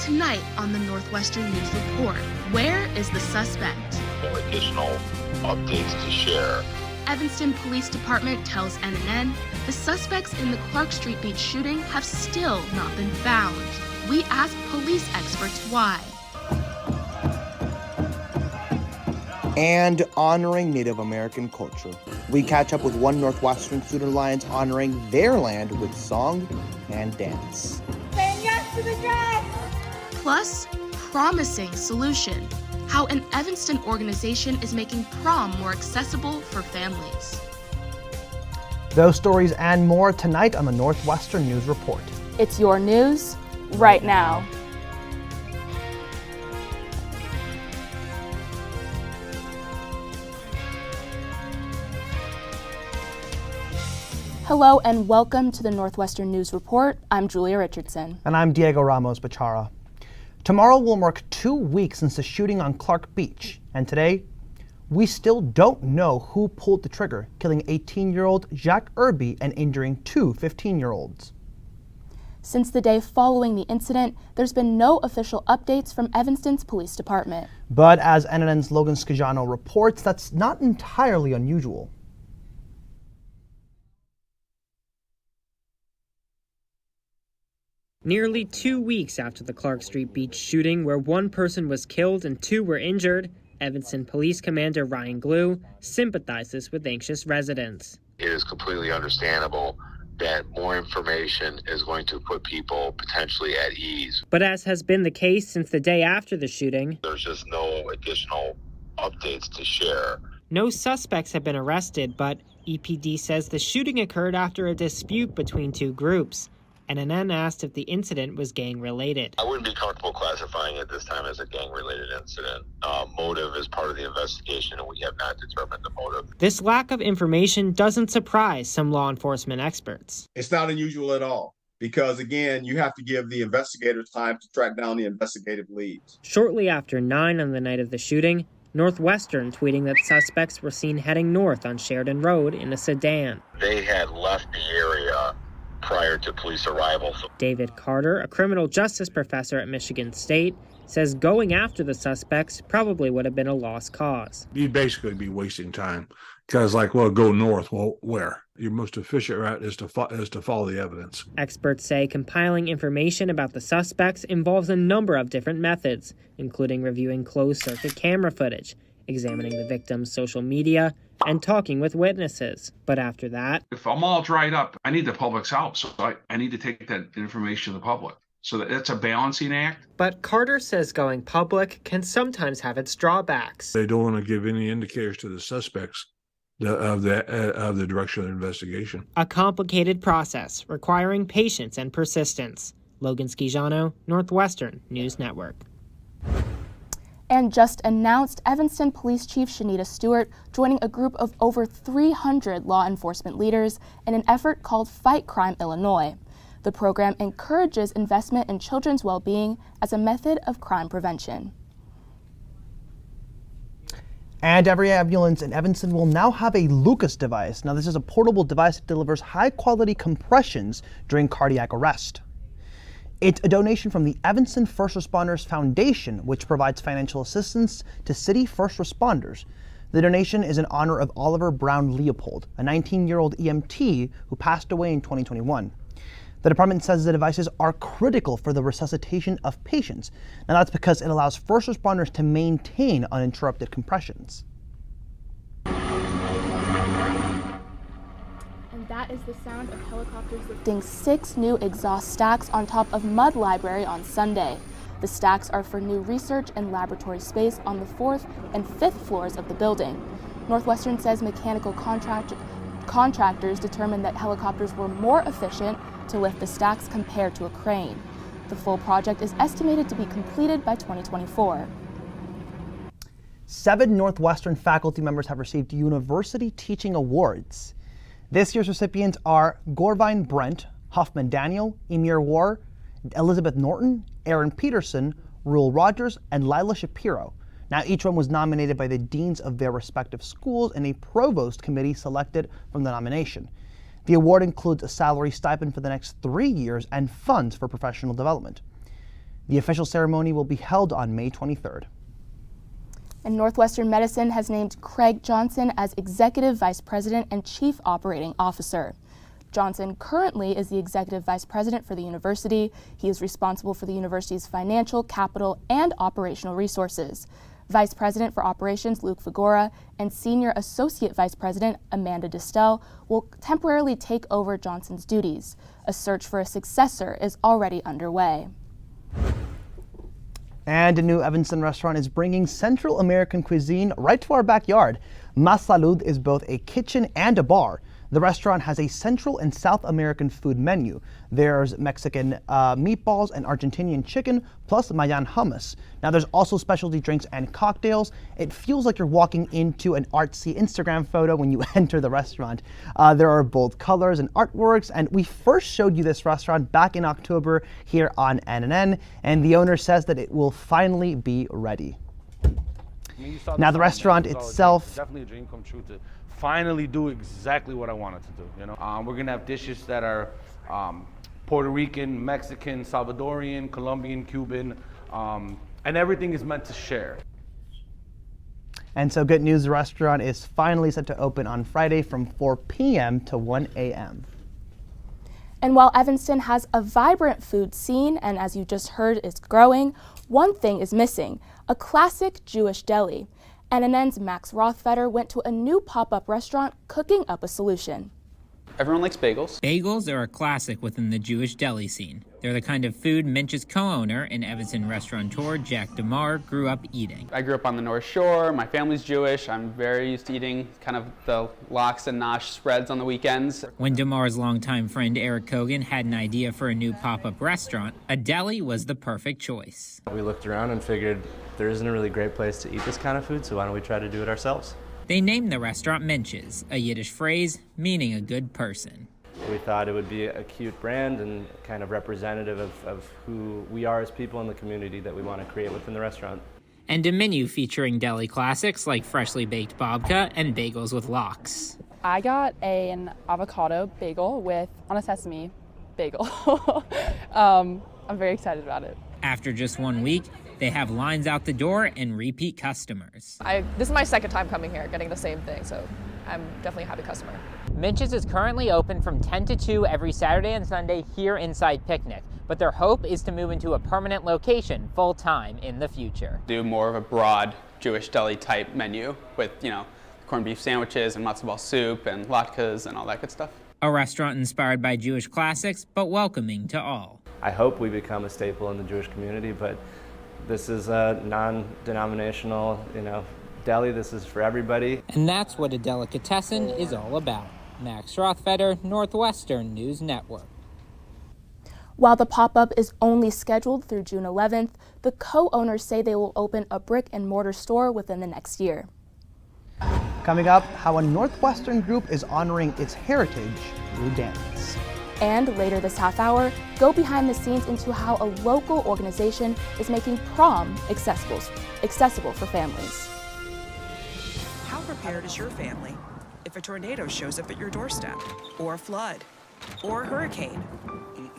Tonight on the Northwestern News Report, where is the suspect? Additional updates to share. Evanston Police Department tells NNN the suspects in the Clark Street Beach shooting have still not been found. We ask police experts why. And honoring Native American culture. We catch up with one Northwestern Student Alliance honoring their land with song and dance. Saying yes to the dress! Plus, promising solution. How an Evanston organization is making prom more accessible for families. Those stories and more tonight on the Northwestern News Report. It's your news right now. Hello and welcome to the Northwestern News Report. I'm Julia Richardson. And I'm Diego Ramos Bachara. Tomorrow will mark 2 weeks since the shooting on Clark Beach, and today, we still don't know who pulled the trigger, killing 18-year-old Jack Irby and injuring 2 15-year-olds. Since the day following the incident, there's been no official updates from Evanston's police department. But as NNN's Logan Scajano reports, that's not entirely unusual. Nearly 2 weeks after the Clark Street Beach shooting, where 1 person was killed and 2 were injured, Evanston Police Commander Ryan Glue sympathizes with anxious residents. It is completely understandable that more information is going to put people potentially at ease. But as has been the case since the day after the shooting, There's just no additional updates to share. no suspects have been arrested, but EPD says the shooting occurred after a dispute between 2 groups. NNN asked if the incident was gang-related. I wouldn't be comfortable classifying it this time as a gang-related incident. Motive is part of the investigation, and we have not determined the motive. This lack of information doesn't surprise some law enforcement experts. It's not unusual at all because, again, you have to give the investigators time to track down the investigative leads. Shortly after 9 on the night of the shooting, Northwestern tweeting that suspects were seen heading north on Sheridan Road in a sedan. They had left the area prior to police arrival. David Carter, a criminal justice professor at Michigan State, says going after the suspects probably would have been a lost cause. You'd basically be wasting time because, go north. Well, where? Your most efficient route is to follow the evidence. Experts say compiling information about the suspects involves a number of different methods, including reviewing closed-circuit camera footage, examining the victim's social media, and talking with witnesses. But after that, if I'm all dried up, I need the public's help. So I need to take that information to the public. So that's a balancing act. But Carter says going public can sometimes have its drawbacks. They don't want to give any indicators to the suspects of the direction of the investigation. A complicated process requiring patience and persistence. Logan Scajano, Northwestern News Network. And just announced Evanston Police Chief Shanita Stewart joining a group of over 300 law enforcement leaders in an effort called Fight Crime Illinois. The program encourages investment in children's well-being as a method of crime prevention. And every ambulance in Evanston will now have a Lucas device. Now, this is a portable device that delivers high-quality compressions during cardiac arrest. It's a donation from the Evanston First Responders Foundation, which provides financial assistance to city first responders. The donation is in honor of Oliver Brown Leopold, a 19-year-old EMT who passed away in 2021. The department says the devices are critical for the resuscitation of patients. Now that's because it allows first responders to maintain uninterrupted compressions. That is the sound of helicopters lifting 6 new exhaust stacks on top of Mudd Library on Sunday. The stacks are for new research and laboratory space on the 4th and 5th floors of the building. Northwestern says mechanical contractors determined that helicopters were more efficient to lift the stacks compared to a crane. The full project is estimated to be completed by 2024. 7 Northwestern faculty members have received University Teaching Awards. This year's recipients are Gorvine Brent, Huffman Daniel, Emir War, Elizabeth Norton, Aaron Peterson, Rule Rogers, and Lila Shapiro. Now, each one was nominated by the deans of their respective schools and a provost committee selected from the nomination. The award includes a salary stipend for the next 3 years and funds for professional development. The official ceremony will be held on May 23rd. And Northwestern Medicine has named Craig Johnson as Executive Vice President and Chief Operating Officer. Johnson currently is the Executive Vice President for the university. He is responsible for the university's financial, capital, and operational resources. Vice President for Operations Luke Figura and Senior Associate Vice President Amanda Distel will temporarily take over Johnson's duties. A search for a successor is already underway. And a new Evanston restaurant is bringing Central American cuisine right to our backyard. Mas Salud is both a kitchen and a bar. The restaurant has a Central and South American food menu. There's Mexican meatballs and Argentinian chicken, plus Mayan hummus. Now there's also specialty drinks and cocktails. It feels like you're walking into an artsy Instagram photo when you enter the restaurant. There are bold colors and artworks, and we first showed you this restaurant back in October here on NNN, and the owner says that it will finally be ready. Now the restaurant itself, definitely a dream come true to finally do exactly what I wanted to do. You know, we're gonna have dishes that are Puerto Rican, Mexican, Salvadorian, Colombian, Cuban, and everything is meant to share. And so good news, the restaurant is finally set to open on Friday from 4 p.m. to 1 a.m. And while Evanston has a vibrant food scene, and as you just heard, is growing, one thing is missing: a classic Jewish deli. NNN's Max Rothfeder went to a new pop-up restaurant cooking up a solution. Everyone likes bagels. Bagels are a classic within the Jewish deli scene. They're the kind of food Minch's co-owner and Evanston restaurateur Jack DeMar grew up eating. I grew up on the North Shore. My family's Jewish. I'm very used to eating kind of the lox and nosh spreads on the weekends. When DeMar's longtime friend Eric Kogan had an idea for a new pop-up restaurant, a deli was the perfect choice. We looked around and figured there isn't a really great place to eat this kind of food, so why don't we try to do it ourselves? They named the restaurant Minch's, a Yiddish phrase meaning a good person. We thought it would be a cute brand and kind of representative of who we are as people in the community that we want to create within the restaurant. And a menu featuring deli classics like freshly baked babka and bagels with lox. I got an avocado bagel on a sesame bagel. I'm very excited about it. After just 1 week, they have lines out the door and repeat customers. This is my second time coming here, getting the same thing, so I'm definitely a happy customer. Minch's is currently open from 10 to 2 every Saturday and Sunday here inside Picnic, but their hope is to move into a permanent location full-time in the future. Do more of a broad Jewish deli type menu with, corned beef sandwiches and matzo ball soup and latkes and all that good stuff. A restaurant inspired by Jewish classics, but welcoming to all. I hope we become a staple in the Jewish community, but this is a non-denominational, deli. This is for everybody. And that's what a delicatessen is all about. Max Rothfeder, Northwestern News Network. While the pop-up is only scheduled through June 11th, the co-owners say they will open a brick-and-mortar store within the next year. Coming up, how a Northwestern group is honoring its heritage through dance. And later this half hour, go behind the scenes into how a local organization is making prom accessible for families. How prepared is your family if a tornado shows up at your doorstep, or a flood, or a hurricane?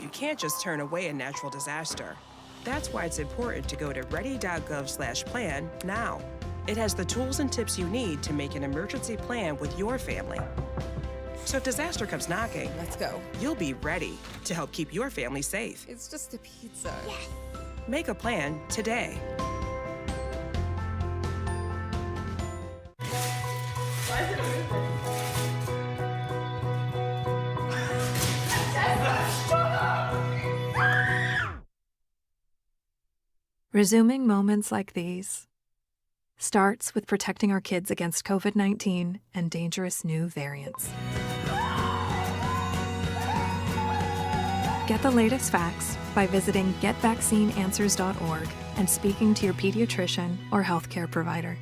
You can't just turn away a natural disaster. That's why it's important to go to ready.gov/plan now. It has the tools and tips you need to make an emergency plan with your family. So if disaster comes knocking, let's go. You'll be ready to help keep your family safe. It's just a pizza. Yes. Make a plan today. Resuming moments like these starts with protecting our kids against COVID-19 and dangerous new variants. Get the latest facts by visiting getvaccineanswers.org and speaking to your pediatrician or healthcare provider.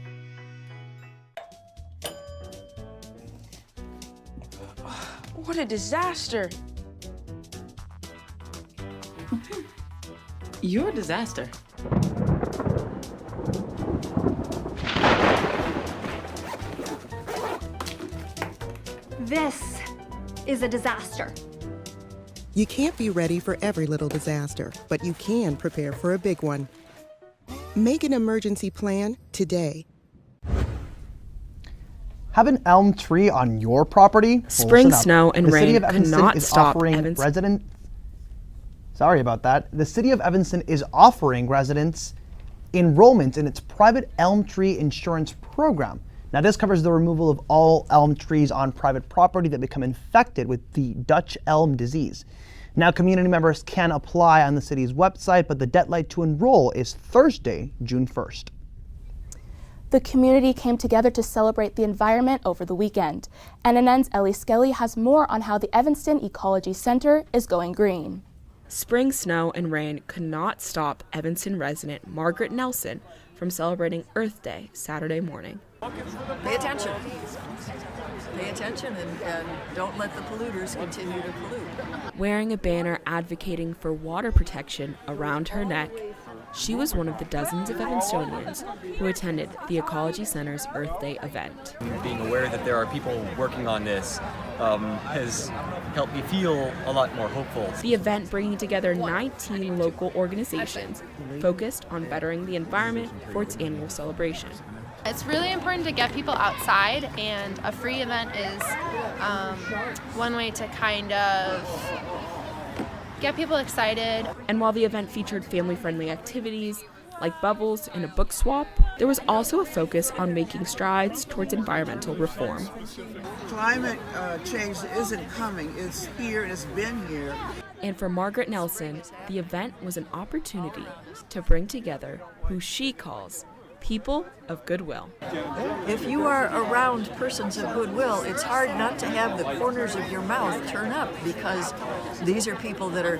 What a disaster. You're a disaster. This is a disaster. You can't be ready for every little disaster, but you can prepare for a big one. Make an emergency plan today. Have an elm tree on your property? Well, Spring listen up. snow and the rain city of Evanston cannot is stop offering Evanston. residents. Sorry about that. The city of Evanston is offering residents enrollment in its private elm tree insurance program. Now, this covers the removal of all elm trees on private property that become infected with the Dutch elm disease. Now, community members can apply on the city's website, but the deadline to enroll is Thursday, June 1st. The community came together to celebrate the environment over the weekend. NNN's Ellie Skelly has more on how the Evanston Ecology Center is going green. Spring snow and rain could not stop Evanston resident Margaret Nelson from celebrating Earth Day Saturday morning. Pay attention. Pay attention and don't let the polluters continue to pollute. Wearing a banner advocating for water protection around her neck, she was one of the dozens of Evanstonians who attended the Ecology Center's Earth Day event. Being aware that there are people working on this has helped me feel a lot more hopeful. The event bringing together 19 local organizations focused on bettering the environment for its annual celebration. It's really important to get people outside, and a free event is one way to kind of get people excited. And while the event featured family-friendly activities like bubbles and a book swap, there was also a focus on making strides towards environmental reform. Climate change isn't coming, it's here and it's been here. And for Margaret Nelson, the event was an opportunity to bring together who she calls people of goodwill. If you are around persons of goodwill, it's hard not to have the corners of your mouth turn up, because these are people that are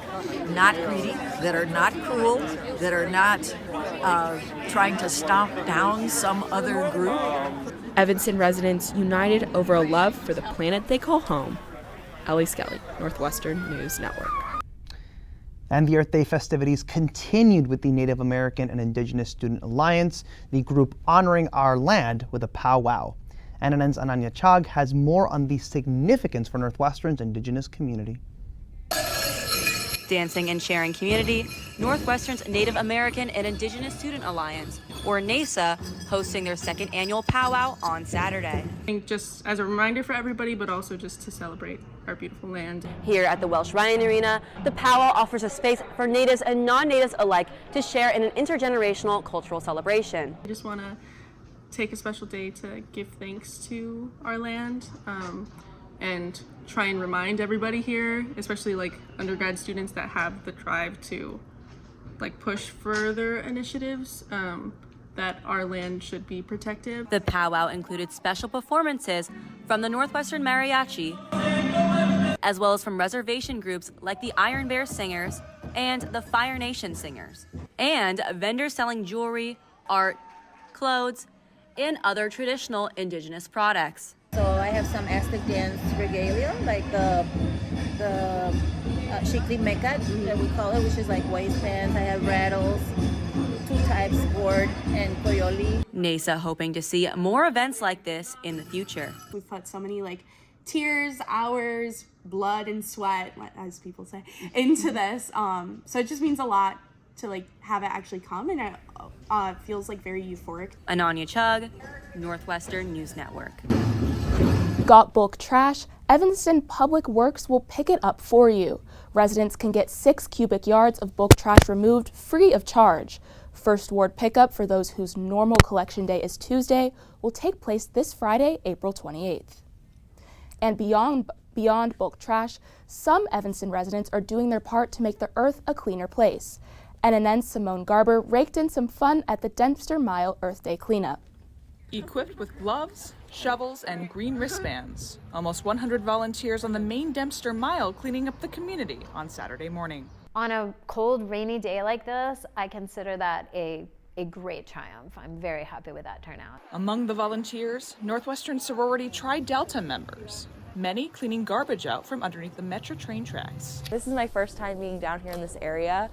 not greedy, that are not cruel, that are not trying to stomp down some other group. Evanston residents united over a love for the planet they call home. Ellie Skelly, Northwestern News Network. And the Earth Day festivities continued with the Native American and Indigenous Student Alliance, the group honoring our land with a powwow. NNN's Ananya Chag has more on the significance for Northwestern's Indigenous community. Dancing and Sharing Community, Northwestern's Native American and Indigenous Student Alliance, or NASA, hosting their second annual powwow on Saturday. Just as a reminder for everybody, but also just to celebrate our beautiful land. Here at the Welsh Ryan Arena, the powwow offers a space for natives and non-natives alike to share in an intergenerational cultural celebration. I just want to take a special day to give thanks to our land and try and remind everybody here, especially like undergrad students that have the drive to push further initiatives, that our land should be protected. The powwow included special performances from the Northwestern Mariachi, as well as from reservation groups like the Iron Bear Singers and the Fire Nation Singers, and vendors selling jewelry, art, clothes, and other traditional indigenous products. So I have some Aztec dance regalia, like the shikli mekat that we call it, which is like waistbands. I have rattles, two types, gourd and coyoli. NASA hoping to see more events like this in the future. We've put so many tears, hours, blood and sweat, as people say, into this. So it just means a lot to have it actually come, and it feels very euphoric. Ananya Chug, Northwestern News Network. Got bulk trash? Evanston Public Works will pick it up for you. Residents can get 6 cubic yards of bulk trash removed free of charge. First ward pickup for those whose normal collection day is Tuesday will take place this Friday, April 28th. And beyond bulk trash, some Evanston residents are doing their part to make the earth a cleaner place. NNN's Simone Garber raked in some fun at the Dempster Mile Earth Day cleanup. Equipped with gloves, shovels, and green wristbands, almost 100 volunteers on the main Dempster Mile cleaning up the community on Saturday morning. On a cold, rainy day like this, I consider that a great triumph. I'm very happy with that turnout. Among the volunteers, Northwestern sorority Tri Delta members, many cleaning garbage out from underneath the Metro train tracks. This is my first time being down here in this area,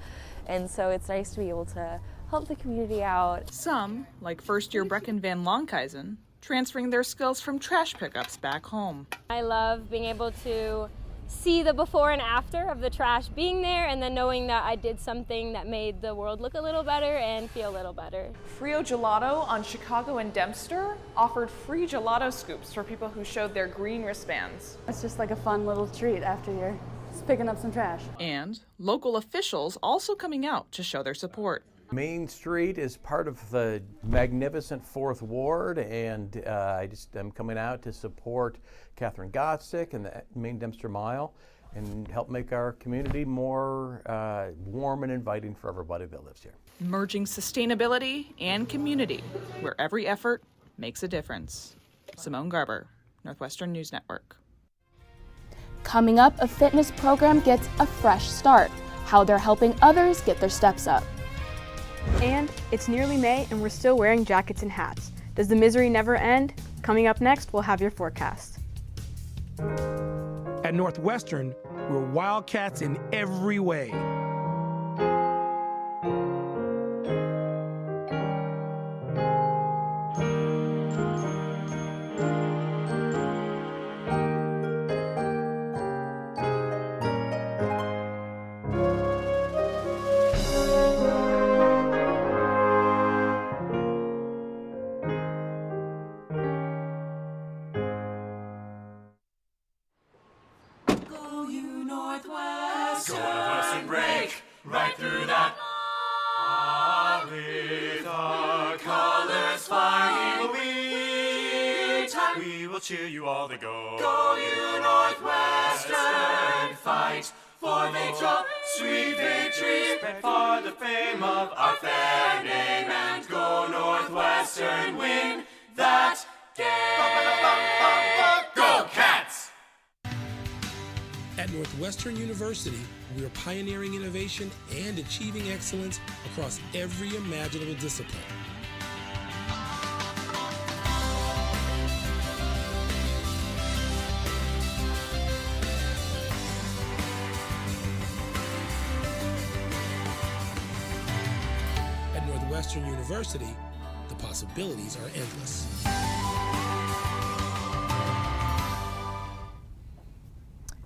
and so it's nice to be able to help the community out. Some, like first-year Brecken Van Lonkhuizen, transferring their skills from trash pickups back home. I love being able to see the before and after of the trash being there, and then knowing that I did something that made the world look a little better and feel a little better. Frio Gelato on Chicago and Dempster offered free gelato scoops for people who showed their green wristbands. It's just like a fun little treat after you're picking up some trash. And local officials also coming out to show their support. Main Street is part of the magnificent 4th Ward, and I'm coming out to support Catherine Gotstick and the Main Dempster Mile and help make our community more warm and inviting for everybody that lives here. Merging sustainability and community, where every effort makes a difference. Simone Garber, Northwestern News Network. Coming up, a fitness program gets a fresh start, how they're helping others get their steps up. And it's nearly May and we're still wearing jackets and hats. Does the misery never end? Coming up next, we'll have your forecast. At Northwestern, we're Wildcats in every way. Northwestern break right through that. With our colors flying, we will cheer you all to go. Go you Northwestern, fight for victory, sweet victory, spread for the fame of our fair name, and go Northwestern, win that game. Go Cats! At Northwestern University, we are pioneering innovation and achieving excellence across every imaginable discipline. At Northwestern University, the possibilities are endless.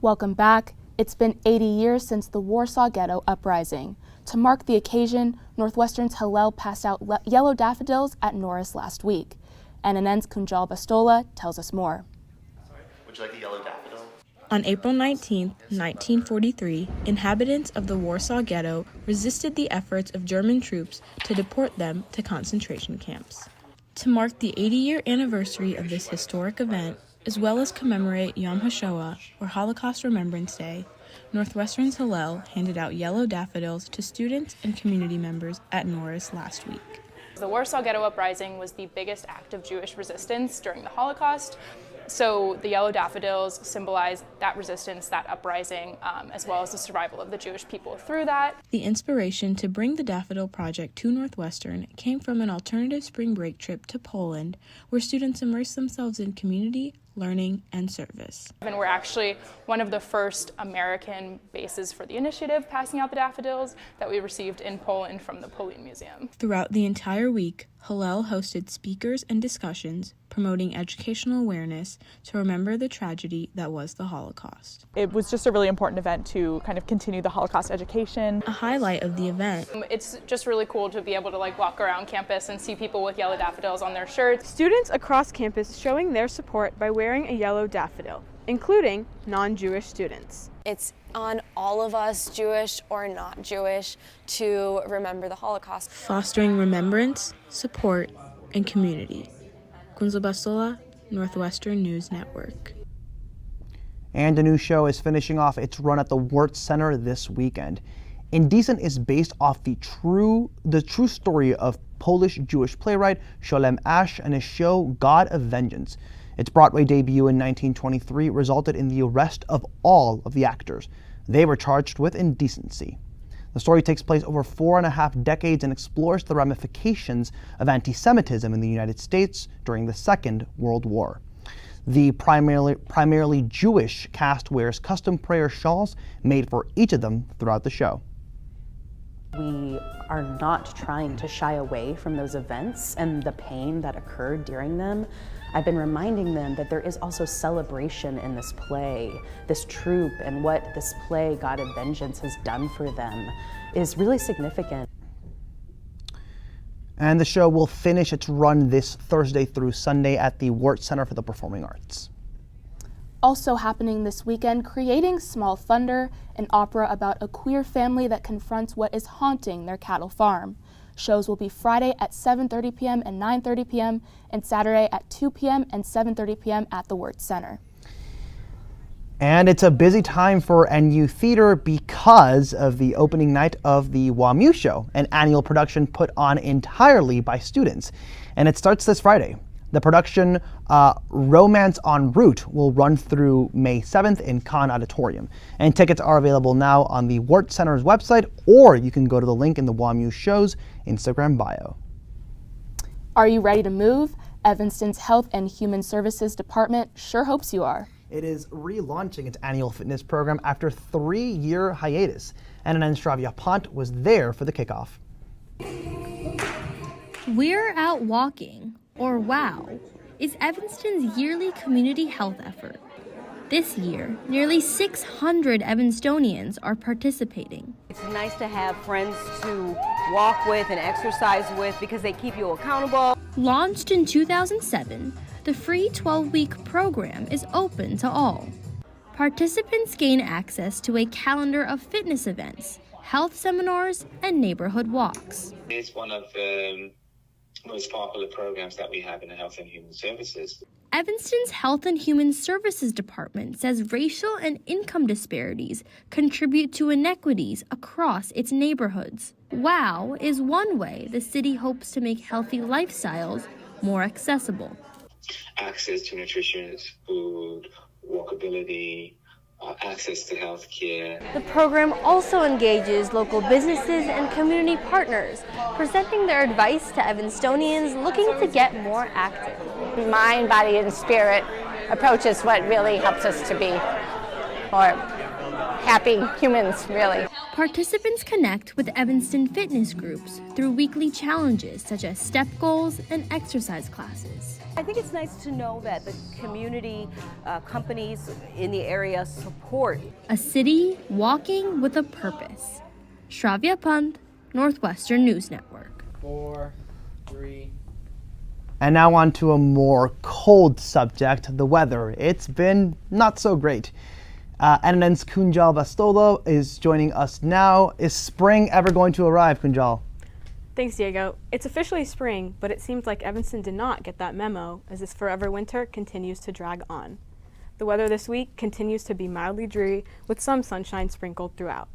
Welcome back. It's been 80 years since the Warsaw Ghetto Uprising. To mark the occasion, Northwestern's Hillel passed out yellow daffodils at Norris last week. NNN's Kunjal Bastola tells us more. Would you like a yellow daffodil? On April 19, 1943, inhabitants of the Warsaw Ghetto resisted the efforts of German troops to deport them to concentration camps. To mark the 80-year anniversary of this historic event, as well as commemorate Yom HaShoah, or Holocaust Remembrance Day, Northwestern's Hillel handed out yellow daffodils to students and community members at Norris last week. The Warsaw Ghetto Uprising was the biggest act of Jewish resistance during the Holocaust. So the yellow daffodils symbolize that resistance, that uprising, as well as the survival of the Jewish people through that. The inspiration to bring the Daffodil Project to Northwestern came from an alternative spring break trip to Poland, where students immersed themselves in community, learning, and service. And we're actually one of the first American bases for the initiative, passing out the daffodils, that we received in Poland from the Polin Museum. Throughout the entire week, Hillel hosted speakers and discussions promoting educational awareness to remember the tragedy that was the Holocaust. It was just a really important event to kind of continue the Holocaust education. A highlight of the event. It's just really cool to be able to walk around campus and see people with yellow daffodils on their shirts. Students across campus showing their support by wearing a yellow daffodil, including non-Jewish students. It's on all of us, Jewish or not Jewish, to remember the Holocaust. Fostering remembrance, support, and community. Kunjal Bastola, Northwestern News Network. And a new show is finishing off its run at the Wirtz Center this weekend. Indecent is based off the true story of Polish-Jewish playwright Sholem Asch and his show God of Vengeance. Its Broadway debut in 1923 resulted in the arrest of all of the actors. They were charged with indecency. The story takes place over 4.5 decades and explores the ramifications of anti-Semitism in the United States during the Second World War. The primarily Jewish cast wears custom prayer shawls made for each of them throughout the show. We are not trying to shy away from those events and the pain that occurred during them. I've been reminding them that there is also celebration in this play. This troupe and what this play, God of Vengeance, has done for them is really significant. And the show will finish its run this Thursday through Sunday at the Wirt Center for the Performing Arts. Also happening this weekend, Creating Small Thunder, an opera about a queer family that confronts what is haunting their cattle farm. Shows will be Friday at 7:30 p.m. and 9:30 p.m. and Saturday at 2 p.m. and 7:30 p.m. at the Wirt Center. And it's a busy time for NU Theater because of the opening night of the WAMU Show, an annual production put on entirely by students. And it starts this Friday. The production Romance en Route will run through May 7th in Kahn Auditorium. And tickets are available now on the Wirt Center's website, or you can go to the link in the WAMU Show's Instagram bio. Are you ready to move? Evanston's Health and Human Services Department sure hopes you are. It is relaunching its annual fitness program after a 3-year hiatus. NNR Shravya Pant was there for the kickoff. We're Out Walking, or WOW, is Evanston's yearly community health effort. This year, nearly 600 Evanstonians are participating. It's nice to have friends to walk with and exercise with because they keep you accountable. Launched in 2007, the free 12-week program is open to all. Participants gain access to a calendar of fitness events, health seminars, and neighborhood walks. It's one of the most popular programs that we have in the Health and Human Services. Evanston's Health and Human Services Department says racial and income disparities contribute to inequities across its neighborhoods. WOW is one way the city hopes to make healthy lifestyles more accessible. Access to nutritious food, walkability, access to health care. The program also engages local businesses and community partners, presenting their advice to Evanstonians looking to get more active. Mind, body, and spirit approach is what really helps us to be more happy humans, really. Participants connect with Evanston fitness groups through weekly challenges such as step goals and exercise classes. I think it's nice to know that the community companies in the area support. A city walking with a purpose. Shravya Pant, Northwestern News Network. 4, 3. And now on to a more cold subject, the weather. It's been not so great. NNN's Kunjal Bastola is joining us now. Is spring ever going to arrive, Kunjal? Thanks, Diego. It's officially spring, but it seems like Evanston did not get that memo as this forever winter continues to drag on. The weather this week continues to be mildly dreary with some sunshine sprinkled throughout.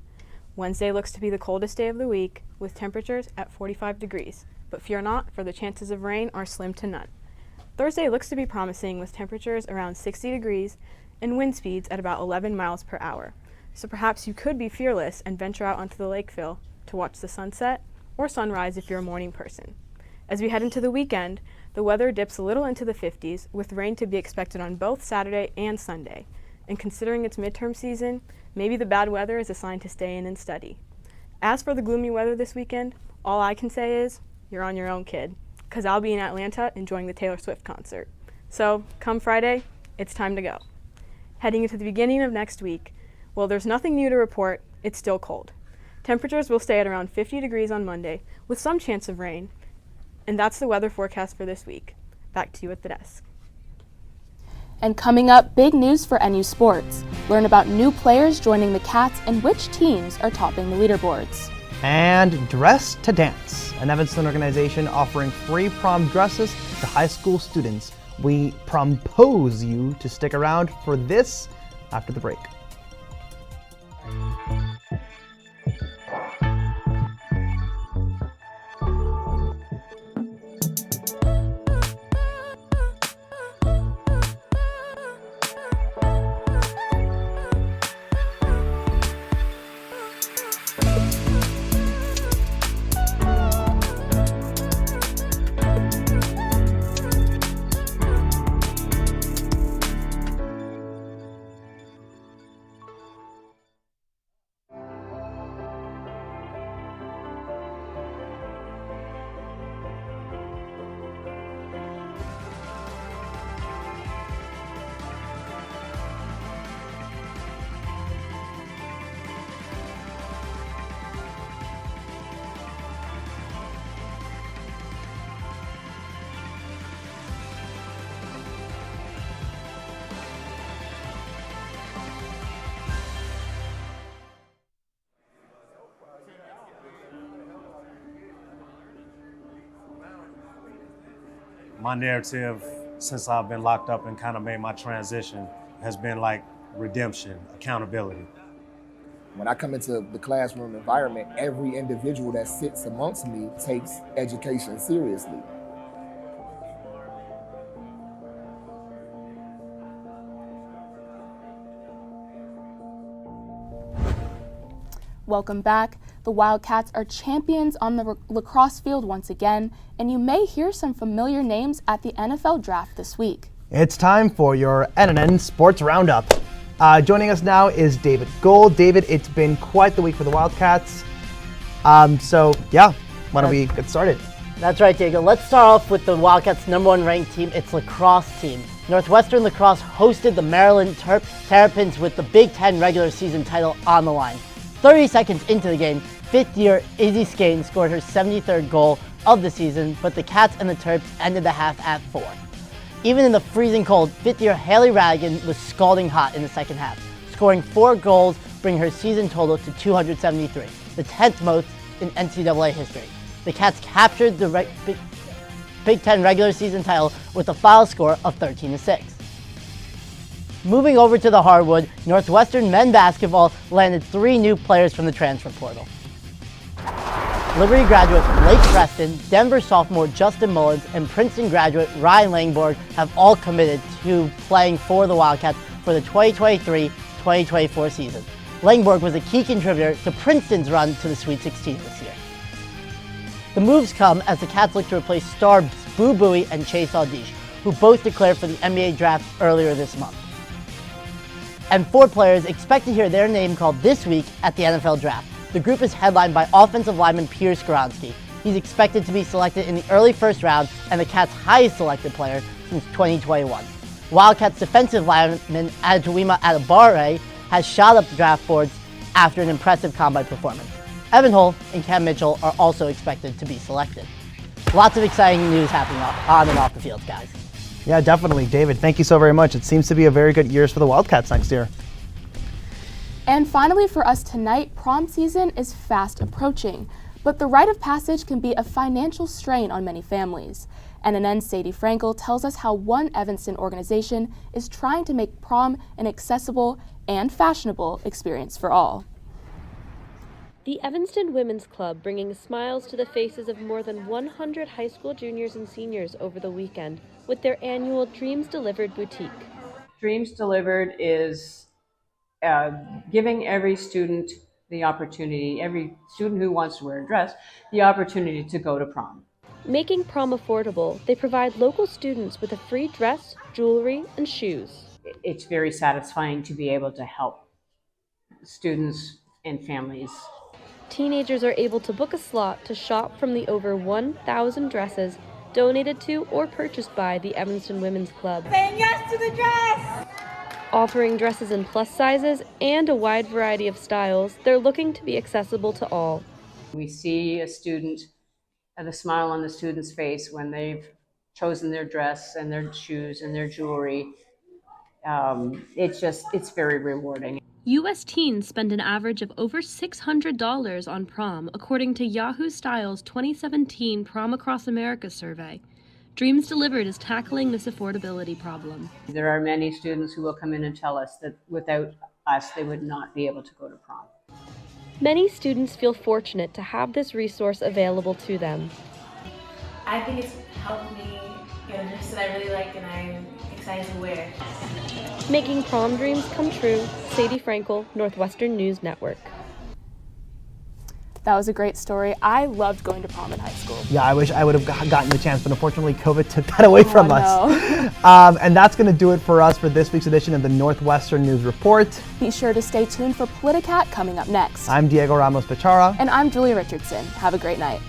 Wednesday looks to be the coldest day of the week with temperatures at 45 degrees, but fear not, for the chances of rain are slim to none. Thursday looks to be promising with temperatures around 60 degrees and wind speeds at about 11 miles per hour. So perhaps you could be fearless and venture out onto the Lakeville to watch the sunset or sunrise if you're a morning person. As we head into the weekend, the weather dips a little into the 50s with rain to be expected on both Saturday and Sunday. And considering it's midterm season, maybe the bad weather is a sign to stay in and study. As for the gloomy weather this weekend, all I can say is, you're on your own, kid, because I'll be in Atlanta enjoying the Taylor Swift concert. So, come Friday, it's time to go. Heading into the beginning of next week, well, there's nothing new to report, it's still cold. Temperatures will stay at around 50 degrees on Monday, with some chance of rain. And that's the weather forecast for this week. Back to you at the desk. And coming up, big news for NU Sports. Learn about new players joining the Cats and which teams are topping the leaderboards. And Dress to Dance, an Evanston organization offering free prom dresses to high school students. We propose you to stick around for this after the break. My narrative, since I've been locked up and kind of made my transition, has been like redemption, accountability. When I come into the classroom environment, every individual that sits amongst me takes education seriously. Welcome back. The Wildcats are champions on the lacrosse field once again, and you may hear some familiar names at the NFL draft this week. It's time for your NNN Sports Roundup. Joining us now is David Gold. David, it's been quite the week for the Wildcats. So yeah, why don't we get started? That's right, Diego. Let's start off with the Wildcats' #1 ranked team, its lacrosse team. Northwestern Lacrosse hosted the Maryland Terrapins with the Big Ten regular season title on the line. 30 seconds into the game, fifth-year Izzy Skane scored her 73rd goal of the season, but the Cats and the Terps ended the half at 4. Even in the freezing cold, fifth-year Haley Radigan was scalding hot in the second half, scoring 4 goals, bringing her season total to 273, the 10th most in NCAA history. The Cats captured the Big Ten regular season title with a final score of 13-6. Moving over to the hardwood, Northwestern men basketball landed 3 new players from the transfer portal. Liberty graduate Blake Preston, Denver sophomore Justin Mullins, and Princeton graduate Ryan Langborg have all committed to playing for the Wildcats for the 2023-2024 season. Langborg was a key contributor to Princeton's run to the Sweet 16 this year. The moves come as the Cats look to replace stars Boo Buie and Chase Audiche, who both declared for the NBA draft earlier this month. And 4 players expect to hear their name called this week at the NFL draft. The group is headlined by offensive lineman Pierce Skoronsky. He's expected to be selected in the early first round and the Cats' highest selected player since 2021. Wildcats defensive lineman Adetoyima Adebawore has shot up the draft boards after an impressive combine performance. Evan Hull and Cam Mitchell are also expected to be selected. Lots of exciting news happening on and off the field, guys. Yeah, definitely. David, thank you so very much. It seems to be a very good year for the Wildcats next year. And finally for us tonight, prom season is fast approaching, but the rite of passage can be a financial strain on many families. NNN's Sadie Frankel tells us how one Evanston organization is trying to make prom an accessible and fashionable experience for all. The Evanston Women's Club bringing smiles to the faces of more than 100 high school juniors and seniors over the weekend with their annual Dreams Delivered boutique. Dreams Delivered is giving every student the opportunity, every student who wants to wear a dress, the opportunity to go to prom. Making prom affordable, they provide local students with a free dress, jewelry, and shoes. It's very satisfying to be able to help students and families. Teenagers are able to book a slot to shop from the over 1,000 dresses donated to or purchased by the Evanston Women's Club. Saying yes to the dress! Offering dresses in plus sizes and a wide variety of styles, they're looking to be accessible to all. We see a student, the smile on the student's face when they've chosen their dress and their shoes and their jewelry. It's very rewarding. U.S. teens spend an average of over $600 on prom, according to Yahoo Style's 2017 Prom Across America survey. Dreams Delivered is tackling this affordability problem. There are many students who will come in and tell us that without us, they would not be able to go to prom. Many students feel fortunate to have this resource available to them. I think it's helped me get a dress that I really like and I'm excited to wear. Making prom dreams come true, Sadie Frankel, Northwestern News Network. That was a great story. I loved going to prom in high school. Yeah, I wish I would have gotten the chance, but unfortunately COVID took that away from us. No. And that's going to do it for us for this week's edition of the Northwestern News Report. Be sure to stay tuned for PolitiCat coming up next. I'm Diego Ramos Bechara. And I'm Julia Richardson. Have a great night.